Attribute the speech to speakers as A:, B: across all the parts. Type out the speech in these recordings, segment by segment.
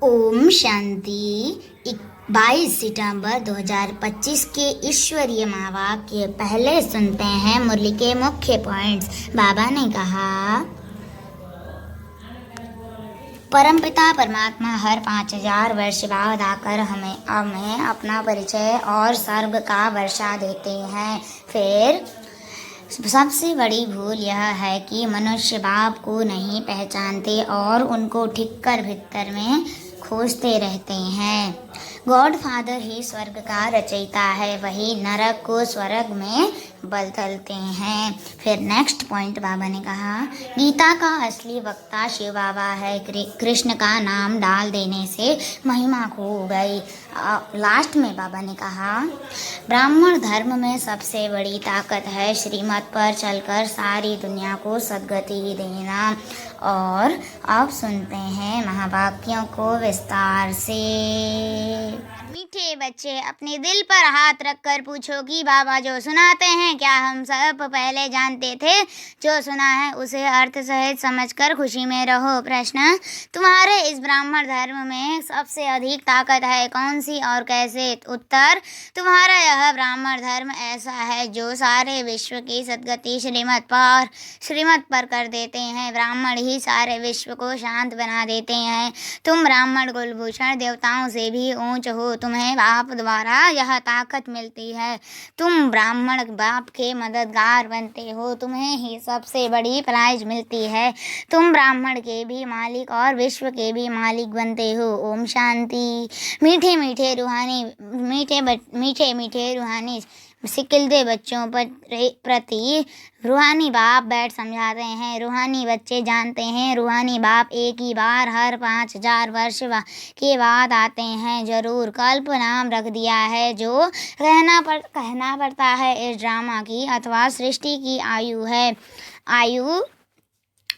A: ओम शांति। 22 सितंबर 2025 के ईश्वरीय महावाक्य पहले सुनते हैं। मुरली के मुख्य पॉइंट्स। बाबा ने कहा, परमपिता परमात्मा हर 5000 वर्ष बाद आकर हमें अपना परिचय और स्वर्ग का वर्षा देते हैं। फिर सबसे बड़ी भूल यह है कि मनुष्य बाप को नहीं पहचानते और उनको ठीक कर भीतर में खोजते रहते हैं। गॉड फादर ही स्वर्ग का रचयिता है, वही नरक को स्वर्ग में बदलते हैं। फिर नेक्स्ट पॉइंट बाबा ने कहा, गीता का असली वक्ता शिव बाबा है। कृष्ण का नाम डाल देने से महिमा खो गई। लास्ट में बाबा ने कहा, ब्राह्मण धर्म में सबसे बड़ी ताकत है श्रीमत पर चलकर सारी दुनिया को सद्गति देना। और अब सुनते हैं महावाक्यों को विस्तार से। मीठे बच्चे अपने दिल पर हाथ रखकर पूछो कि बाबा जो सुनाते हैं क्या हम सब पहले जानते थे? जो सुना है उसे अर्थ सहित समझकर खुशी में रहो। प्रश्न, तुम्हारे इस ब्राह्मण धर्म में सबसे अधिक ताकत है कौन सी और कैसे? उत्तर, तुम्हारा यह ब्राह्मण धर्म ऐसा है जो सारे विश्व की सद्गति श्रीमत पर कर देते हैं। ब्राह्मण ही सारे विश्व को शांत बना देते हैं। तुम ब्राह्मण कुलभूषण देवताओं से भी ऊंच हो। तुम्हें बाप द्वारा यह ताकत मिलती है। तुम ब्राह्मण बाप के मददगार बनते हो। तुम्हें ही सबसे बड़ी प्राइज मिलती है। तुम ब्राह्मण के भी मालिक और विश्व के भी मालिक बनते हो। ओम शांति। मीठे मीठे रूहानी सिकिलदे बच्चों प्रति रूहानी बाप बैठ समझाते हैं। रूहानी बच्चे जानते हैं रूहानी बाप एक ही बार हर 5000 वर्ष के बाद आते हैं। जरूर कल्प नाम रख दिया है जो कहना पड़ता है। इस ड्रामा की अथवा सृष्टि की आयु है।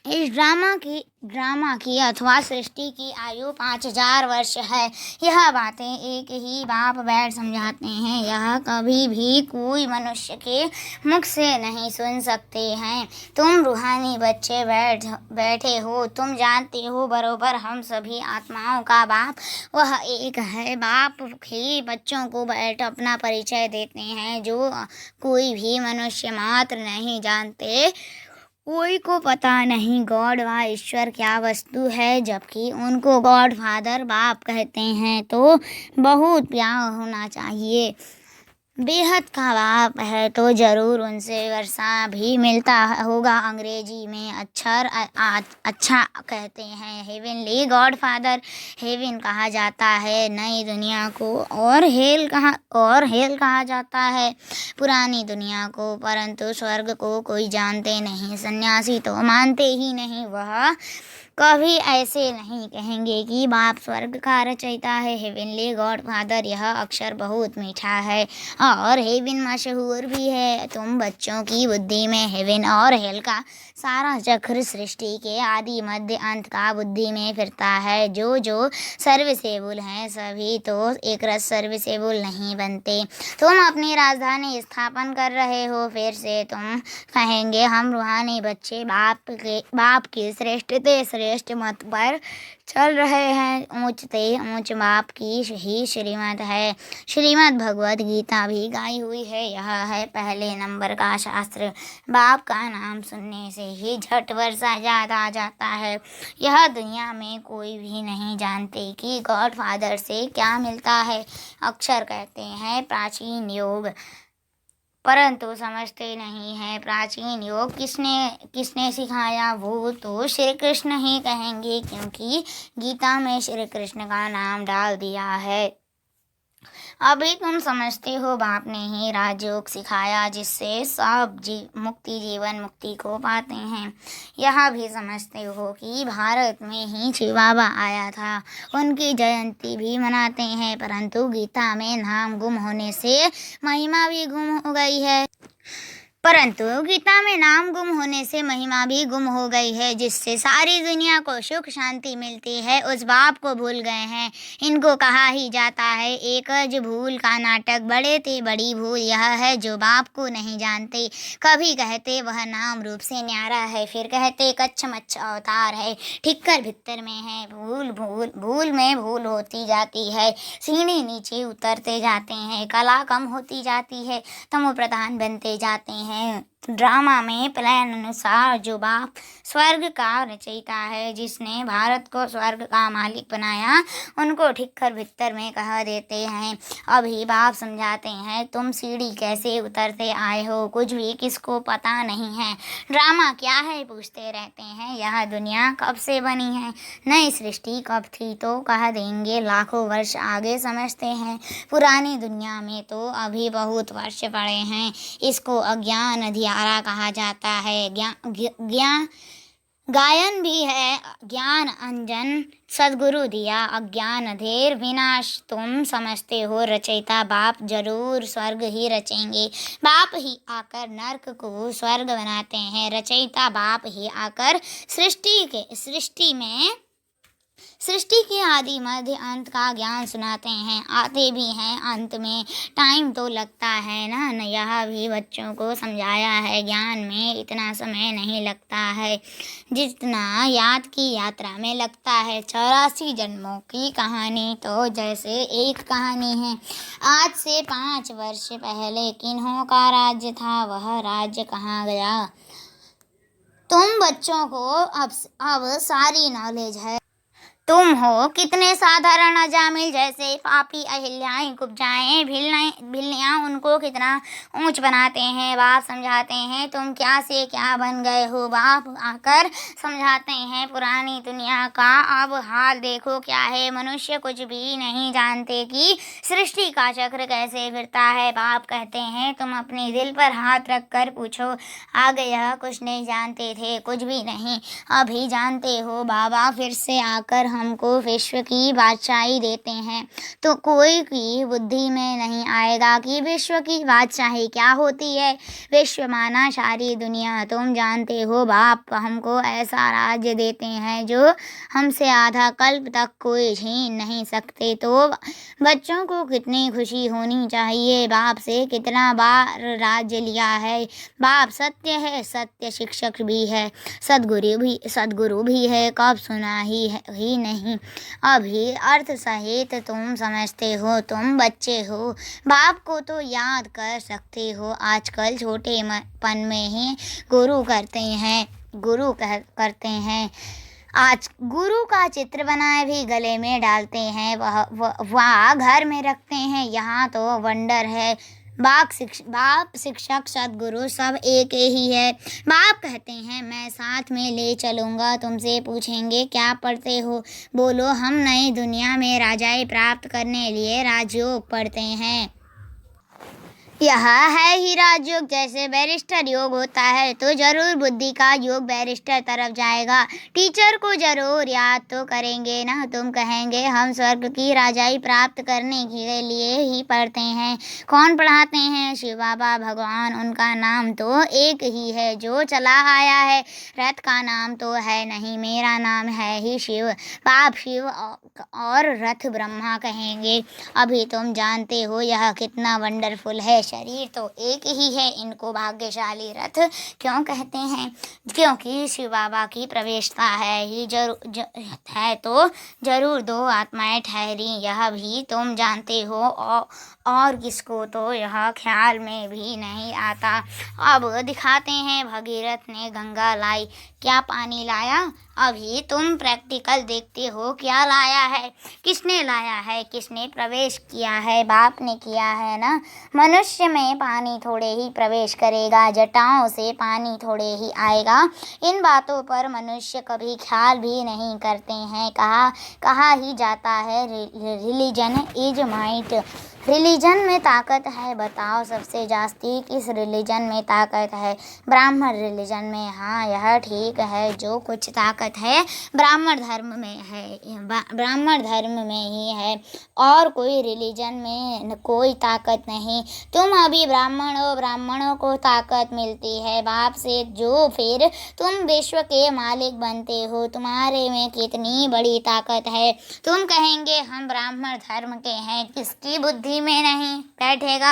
A: इस ड्रामा की अथवा सृष्टि की आयु 5000 वर्ष है। यह बातें एक ही बाप बैठ समझाते हैं। यह कभी भी कोई मनुष्य के मुख से नहीं सुन सकते हैं। तुम रूहानी बच्चे बैठे हो। तुम जानते हो बरोबर हम सभी आत्माओं का बाप वह एक है। बाप ही बच्चों को बैठ अपना परिचय देते हैं जो कोई भी मनुष्य मात्र नहीं जानते। कोई को पता नहीं गॉड व ईश्वर क्या वस्तु है, जबकि उनको गॉड फादर बाप कहते हैं। तो बहुत प्यार होना चाहिए। बेहद का बाप है तो जरूर उनसे वर्षा भी मिलता होगा। अंग्रेजी में अच्छा कहते हैं हेवनली गॉड फादर। हेवन कहा जाता है नई दुनिया को और हेल कहा जाता है पुरानी दुनिया को। परंतु स्वर्ग को कोई जानते नहीं। सन्यासी तो मानते ही नहीं। वह कभी ऐसे नहीं कहेंगे कि बाप स्वर्ग का रचयिता है। हेवनली गॉड फादर यह अक्षर बहुत मीठा है और हेवन मशहूर भी है। तुम बच्चों की बुद्धि में हेवन और हेल का सारा चक्र सृष्टि के आदि मध्य अंत का बुद्धि में फिरता है। जो सर्विसेबल हैं सभी तो एक रस सर्विसेबल नहीं बनते। तुम अपनी राजधानी स्थापन कर रहे हो। फिर से तुम कहेंगे हम रूहानी बच्चे बाप की श्रेष्ठ मत पर चल रहे हैं। ऊंच बाप की ही श्रीमत है। श्रीमद् भगवद गीता भी गाई हुई है। यह है पहले नंबर का शास्त्र। बाप का नाम सुनने से ही झट वर्षा याद आ जाता है। यह दुनिया में कोई भी नहीं जानते कि गॉड फादर से क्या मिलता है। अक्षर कहते हैं प्राचीन योग, परंतु समझते नहीं है प्राचीन योग किसने सिखाया। वो तो श्री कृष्ण ही कहेंगे, क्योंकि गीता में श्री कृष्ण का नाम डाल दिया है। अभी तुम समझते हो बाप ने ही राजयोग सिखाया जिससे सब जीवन मुक्ति को पाते हैं। यह भी समझते हो कि भारत में ही शिव बाबा आया था। उनकी जयंती भी मनाते हैं, परंतु गीता में नाम गुम होने से महिमा भी गुम हो गई है। परंतु गीता में नाम गुम होने से महिमा भी गुम हो गई है, जिससे सारी दुनिया को सुख शांति मिलती है, उस बाप को भूल गए हैं। इनको कहा ही जाता है एकज भूल का नाटक, बड़े ते बड़ी भूल यह है जो बाप को नहीं जानते। कभी कहते वह नाम रूप से न्यारा है, फिर कहते कच्छ मच्छ अवतार है, ठिक्कर भित्तर में है भूल भूल भूल में भूल होती जाती है, सीढ़ी नीचे उतरते जाते हैं, कला कम होती जाती है, तमो प्रधान बनते जाते हैं। ड्रामा में प्लान अनुसार जो बाप स्वर्ग का रचयिता है, जिसने भारत को स्वर्ग का मालिक बनाया, उनको ठिक्कर भित्तर में कह देते हैं। अभी बाप समझाते हैं तुम सीढ़ी कैसे उतरते आए हो, कुछ भी किसको पता नहीं है। ड्रामा क्या है पूछते रहते हैं, यह दुनिया कब से बनी है, नई सृष्टि कब थी, तो कह देंगे लाखों वर्ष आगे समझते हैं। पुरानी दुनिया में तो अभी बहुत वर्ष पड़े हैं, इसको अज्ञान अंधियारा कहा जाता है। गायन भी है ज्ञान अंजन सद्गुरु दिया अज्ञान अंधेर विनाश, तुम समझते हो रचयिता बाप जरूर स्वर्ग ही रचेंगे, बाप ही आकर नर्क को स्वर्ग बनाते हैं, रचयिता बाप ही आकर सृष्टि के आदि मध्य अंत का ज्ञान सुनाते हैं, आते भी हैं अंत में, टाइम तो लगता है ना, यह भी बच्चों को समझाया है, ज्ञान में इतना समय नहीं लगता है जितना याद की यात्रा में लगता है। 84 जन्मों की कहानी तो जैसे एक कहानी है। आज से 5 वर्ष पहले किन्हों का राज्य था, वह राज्य कहाँ गया। तुम बच्चों को अब सारी नॉलेज है। तुम हो कितने साधारण अजामिल, जैसे पापी अहिल्याएं कुब्जाएं भिल्लियाँ उनको कितना ऊंच बनाते हैं। बाप समझाते हैं तुम क्या से क्या बन गए हो, बाप आकर समझाते हैं पुरानी दुनिया का अब हाल देखो क्या है। मनुष्य कुछ भी नहीं जानते कि सृष्टि का चक्र कैसे फिरता है। बाप कहते हैं तुम अपने दिल पर हाथ रख कर पूछो, आगे यह कुछ नहीं जानते थे, कुछ भी नहीं, अभी जानते हो। बाबा फिर से आकर हमको विश्व की बादशाही देते हैं, तो कोई की बुद्धि में नहीं आएगा कि विश्व की बादशाही क्या होती है। विश्व माना सारी दुनिया, तुम जानते हो बाप हमको ऐसा राज्य देते हैं जो हमसे आधा कल्प तक कोई छीन नहीं सकते। तो बच्चों को कितनी खुशी होनी चाहिए, बाप से कितना बार राज्य लिया है। बाप सत्य है, सत्य शिक्षक भी है, सद्गुरु भी है, कब सुना ही नहीं, अभी अर्थ सहित तुम समझते हो। तुम बच्चे हो, बाप को तो याद कर सकते हो। आजकल छोटे पन में ही गुरु करते हैं। आज गुरु का चित्र बनाए भी गले में डालते हैं, वह घर में रखते हैं, यहाँ तो वंडर है। बाप शिक्षक सद्गुरु सब एक ही है। बाप कहते हैं मैं साथ में ले चलूँगा, तुमसे पूछेंगे क्या पढ़ते हो, बोलो हम नई दुनिया में राजाई प्राप्त करने लिए राजयोग पढ़ते हैं। यह है ही राजयोग, जैसे बैरिस्टर योग होता है तो जरूर बुद्धि का योग बैरिस्टर तरफ जाएगा। टीचर को जरूर याद तो करेंगे ना, तुम कहेंगे हम स्वर्ग की राजाई प्राप्त करने के लिए ही पढ़ते हैं। कौन पढ़ाते हैं? शिव बाबा भगवान, उनका नाम तो एक ही है जो चला आया है। रथ का नाम तो है नहीं, मेरा नाम है ही शिव। बाप शिव और रथ ब्रह्मा कहेंगे। अभी तुम जानते हो यह कितना वंडरफुल है। शरीर तो एक ही है, इनको भाग्यशाली रथ क्यों कहते हैं? क्योंकि शिव बाबा की प्रवेशता है ही है तो जरूर 2 आत्माएं ठहरी, यह भी तुम जानते हो। और किसको तो यह ख्याल में भी नहीं आता। अब दिखाते हैं भगीरथ ने गंगा लाई, क्या पानी लाया? अभी तुम प्रैक्टिकल देखते हो क्या लाया है, किसने लाया है, किसने प्रवेश किया है? बाप ने किया है ना। मनुष्य में पानी थोड़े ही प्रवेश करेगा, जटाओं से पानी थोड़े ही आएगा। इन बातों पर मनुष्य कभी ख्याल भी नहीं करते हैं। कहा ही जाता है रिलीजन इज माइट, रिलीजन में ताकत है, बताओ सबसे जास्ती किस रिलीजन में ताकत है? ब्राह्मण रिलीजन में। हाँ, यह ठीक है, जो कुछ ताकत है ब्राह्मण धर्म में है, ब्राह्मण धर्म में ही है, और कोई रिलीजन में कोई ताकत नहीं। तुम अभी ब्राह्मण हो, ब्राह्मणों को ताकत मिलती है बाप से, जो फिर तुम विश्व के मालिक बनते हो। तुम्हारे में कितनी बड़ी ताकत है। तुम कहेंगे हम ब्राह्मण धर्म के हैं, किसकी बुद्धि में नहीं बैठेगा।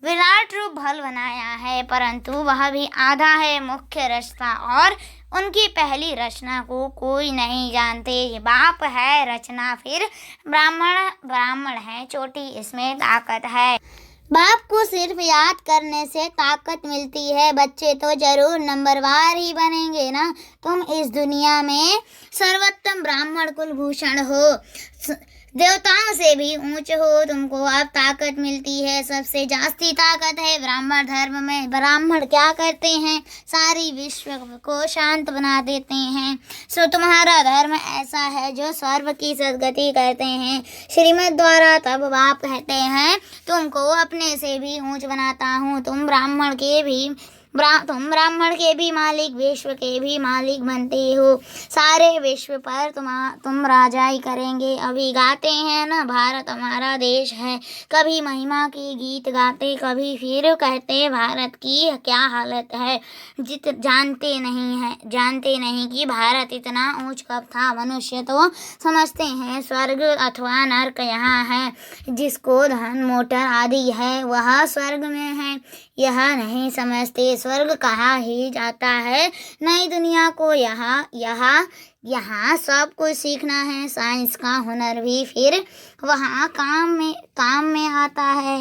A: विराट रूप भल बनाया है, परंतु वह भी आधा है मुख्य रचना, और उनकी पहली रचना को कोई नहीं जानते। बाप है रचना, फिर ब्राह्मण है चोटी, इसमें ताकत है। बाप को सिर्फ याद करने से ताकत मिलती है। बच्चे तो जरूर नंबरवार ही बनेंगे ना। तुम इस दुनिया में सर्वोत्तम ब्राह्मण कुलभूषण हो, देवताओं से भी ऊंच हो। तुमको अब ताकत मिलती है, सबसे जास्ती ताकत है ब्राह्मण धर्म में। ब्राह्मण क्या करते हैं? सारी विश्व को शांत बना देते हैं। सो तुम्हारा धर्म ऐसा है जो स्वर्ग की सद्गति करते हैं श्रीमद् द्वारा। तब बाप कहते हैं तुमको अपने से भी ऊंच बनाता हूँ। तुम ब्राह्मण के भी मालिक, विश्व के भी मालिक बनते हो। सारे विश्व पर तुम राजाई करेंगे। अभी गाते हैं ना, भारत हमारा देश है। कभी महिमा की गीत गाते, कभी फिर कहते भारत की क्या हालत है। जानते नहीं कि भारत इतना ऊंच कब था। मनुष्य तो समझते हैं स्वर्ग अथवा नर्क यहाँ है। जिसको धन मोटर आदि है वह स्वर्ग में है, यह नहीं समझते। स्वर्ग कहा ही जाता है नई दुनिया को। यहाँ सब कुछ सीखना है, साइंस का हुनर भी फिर वहाँ काम में आता है।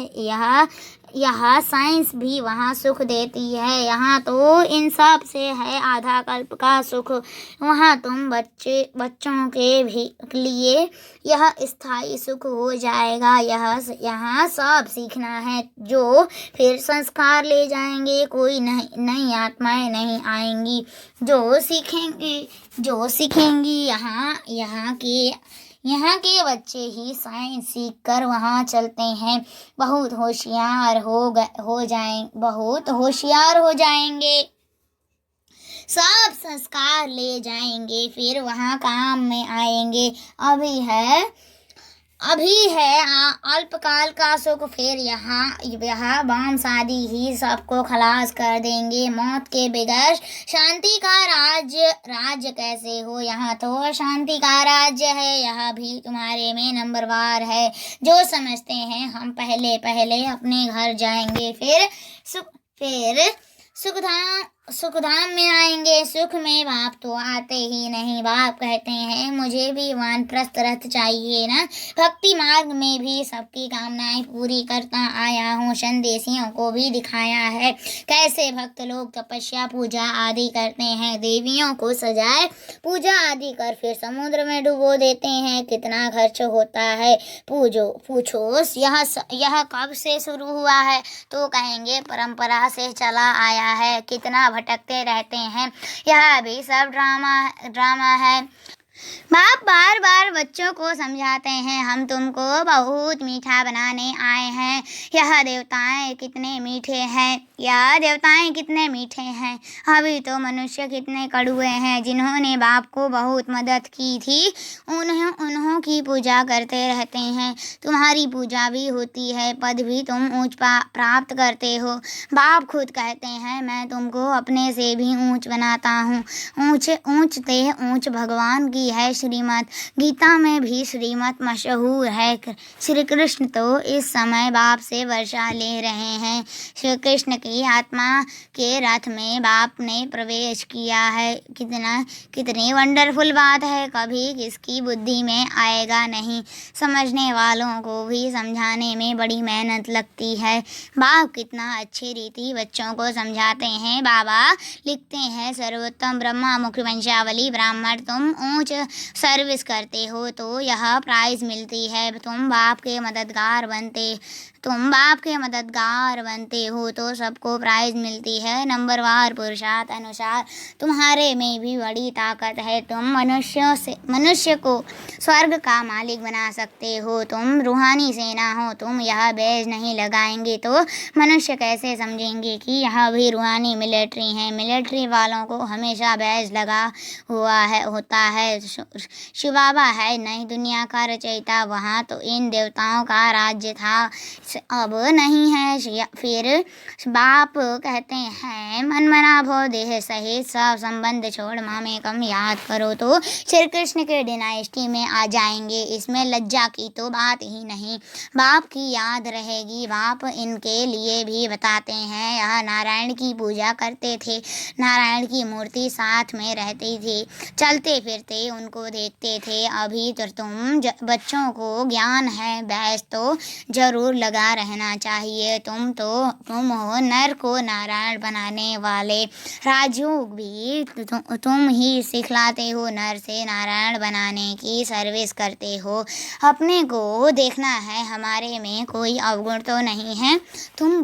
A: यह साइंस भी वहाँ सुख देती है। यहाँ तो इन सब से है आधा कल्प का सुख। वहाँ तुम बच्चों के भी लिए यह स्थायी सुख हो जाएगा। यहाँ सब सीखना है, जो फिर संस्कार ले जाएंगे। कोई नई आत्माएं नहीं आएंगी। जो सीखेंगी यहाँ के बच्चे ही साइंस सीख कर वहाँ चलते हैं। बहुत होशियार हो जाएंगे। सब संस्कार ले जाएंगे, फिर वहाँ काम में आएंगे। अभी है अल्पकाल का सुख, फिर यहाँ बाम शादी ही सबको खलास कर देंगे। मौत के बगैर शांति का राज्य कैसे हो? यहाँ तो शांति का राज्य है। यह भी तुम्हारे में नंबरवार है। जो समझते हैं हम पहले अपने घर जाएंगे, फिर सुखधाम में आएंगे। सुख में बाप तो आते ही नहीं। बाप कहते हैं मुझे भी वानप्रस्थ रथ चाहिए ना। भक्ति मार्ग में भी सबकी कामनाएं पूरी करता आया हूँ। संदेशियों को भी दिखाया है कैसे भक्त लोग तपस्या पूजा आदि करते हैं। देवियों को सजाए पूजा आदि कर फिर समुद्र में डुबो देते हैं। कितना खर्च होता है पूछो यह कब से शुरू हुआ है? तो कहेंगे परंपरा से चला आया है। कितना भटकते रहते हैं। यह भी सब ड्रामा है। बाप बार बार बच्चों को समझाते हैं हम तुमको बहुत मीठा बनाने आए हैं। यह देवताएं कितने मीठे हैं। अभी तो मनुष्य कितने कड़वे हैं। जिन्होंने बाप को बहुत मदद की थी उन्हों की पूजा करते रहते हैं। तुम्हारी पूजा भी होती है, पद भी तुम ऊंच प्राप्त करते हो। बाप खुद कहते हैं मैं तुमको अपने से भी ऊंच बनाता हूँ। ऊंच भगवान की है श्रीमत। गीता में भी श्रीमत मशहूर है। श्री कृष्ण तो इस समय बाप से वर्षा ले रहे हैं। श्री कृष्ण की आत्मा के रथ में बाप ने प्रवेश किया है। कितनी वंडरफुल बात है। कभी किसकी बुद्धि में आएगा नहीं। समझने वालों को भी समझाने में बड़ी मेहनत लगती है। बाप कितना अच्छी रीति बच्चों को समझाते हैं। बाबा लिखते हैं सर्वोत्तम ब्रह्मा मुख्य वंशावली ब्राह्मण तुम ऊंच सर्विस करते हो तो यह प्राइज मिलती है। तुम बाप के मददगार बनते तुम बाप के मददगार बनते हो तो सबको प्राइज मिलती है। नंबरवार पुरुषार्थ अनुसार तुम्हारे में भी बड़ी ताकत है। तुम मनुष्य को स्वर्ग का मालिक बना सकते हो। तुम रूहानी सेना हो। तुम यह बैज नहीं लगाएंगे तो मनुष्य कैसे समझेंगे कि यह भी रूहानी मिलिट्री है। मिलिट्री वालों को हमेशा बैज लगा होता है। शिवाबा है नई दुनिया का रचयिता। वहाँ तो इन देवताओं का राज्य था, अब नहीं है। फिर बाप कहते हैं मनमना भो देह सहित सब संबंध छोड़ मामेकम याद करो तो श्री कृष्ण के डिनाइस्टी में आ जाएंगे। इसमें लज्जा की तो बात ही नहीं। बाप की याद रहेगी। बाप इनके लिए भी बताते हैं। यह नारायण की पूजा करते थे। नारायण की मूर्ति साथ में रहती थी। चलते फिरते उनको देखते थे। अभी तो तुम बच्चों को ज्ञान है। बैस तो जरूर लगा रहना चाहिए। तुम हो नर को नारायण बनाने वाले। राजयोग भी तुम ही सिखलाते हो। नर से नारायण बनाने की सर्विस करते हो। अपने को देखना है, हमारे में कोई अवगुण तो नहीं है। तुम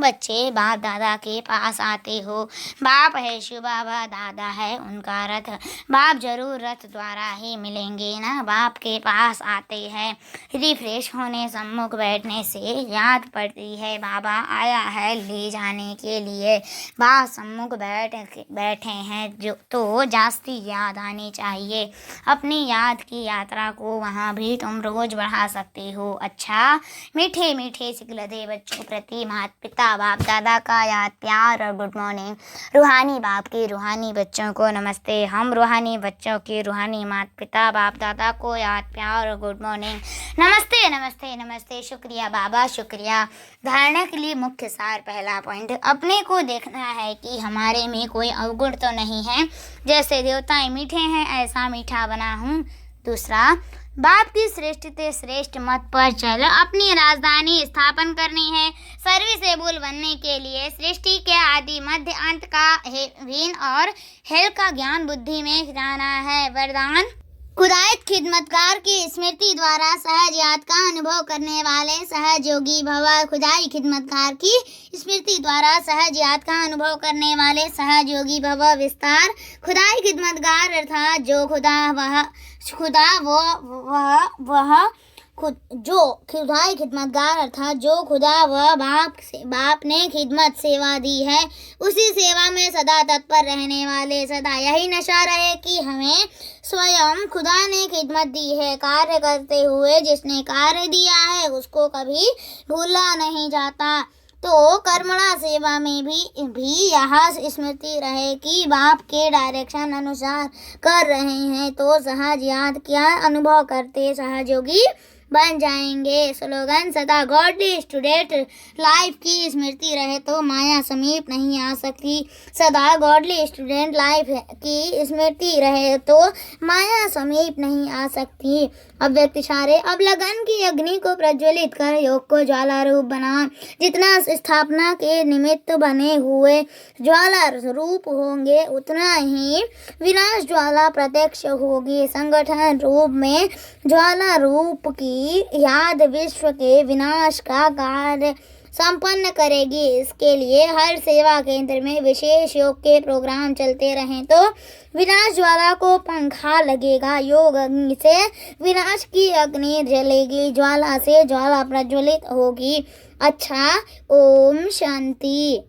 A: बच्चे बाप दादा के पास आते हो। बाप है शिव बाबा, दादा है उनका रथ। बाप जरूर रथ द्वारा ही मिलेंगे ना। बाप के पास आते हैं। रिफ्रेश होने सम्मुख बैठने से याद पड़ती है बाबा आया है ले जाने के लिए। बाप सम्मुख बैठे हैं जो तो जास्ती याद आनी चाहिए। अपनी याद की यात्रा को वहाँ भी तुम रोज बढ़ा सकते हो। अच्छा, मीठे मीठे सिखलते बच्चों प्रति माता पिता बाप दादा का याद प्यार और गुड मॉर्निंग। रूहानी बाप के रूहानी बच्चों को नमस्ते। हम रूहानी बच्चों के रूहानी माता पिता बाप दादा को याद प्यार और गुड मॉर्निंग। नमस्ते नमस्ते नमस्ते। शुक्रिया बाबा, शुक्रिया। धारणा के लिए मुख्य सार पहला पॉइंट, अपने को देखना है कि हमारे में कोई अवगुण तो नहीं है। जैसे देवताएं मीठे हैं ऐसा मीठा बना हूँ। दूसरा, बाप की श्रेष्ठ से श्रेष्ठ मत पर चल अपनी राजधानी स्थापन करनी है। सर्विसेबल बनने के लिए सृष्टि के आदि मध्य अंत का हीन और हेल का ज्ञान बुद्धि में जाना है। वरदान, खुदायत खिदमतकार की स्मृति द्वारा सहज याद का अनुभव करने वाले सहज योगी भव। खुदाई खिदमतकार की स्मृति द्वारा सहज याद का अनुभव करने वाले सहज योगी भव। विस्तार, खुदाई खिदमतगार अर्थात जो खुदाई खिदमतगार अर्थात जो खुदा व बाप ने खिदमत सेवा दी है, उसी सेवा में सदा तत्पर रहने वाले। सदा यही नशा रहे कि हमें स्वयं खुदा ने खिदमत दी है। कार्य करते हुए जिसने कार्य दिया है उसको कभी भूला नहीं जाता। तो कर्मणा सेवा में भी यह स्मृति रहे कि बाप के डायरेक्शन अनुसार कर रहे हैं तो सहज याद क्या अनुभव करते सहयोगी बन जाएंगे। स्लोगन, सदा गॉडली स्टूडेंट लाइफ की स्मृति रहे तो माया समीप नहीं आ सकती। सदा गॉडली स्टूडेंट लाइफ की स्मृति रहे तो माया समीप नहीं आ सकती। अब व्यक्तिशारे, अब लगन की अग्नि को प्रज्वलित कर योग को ज्वाला रूप बना। जितना स्थापना के निमित्त बने हुए ज्वाला रूप होंगे उतना ही विनाश ज्वाला प्रत्यक्ष होगी। संगठन रूप में ज्वाला रूप की याद विश्व के विनाश का कार्य संपन्न करेगी। इसके लिए हर सेवा केंद्र में विशेष योग के प्रोग्राम चलते रहें तो विनाश ज्वाला को पंखा लगेगा। योग अग्नि से विनाश की अग्नि जलेगी, ज्वाला से ज्वाला प्रज्वलित होगी। अच्छा, ओम शांति।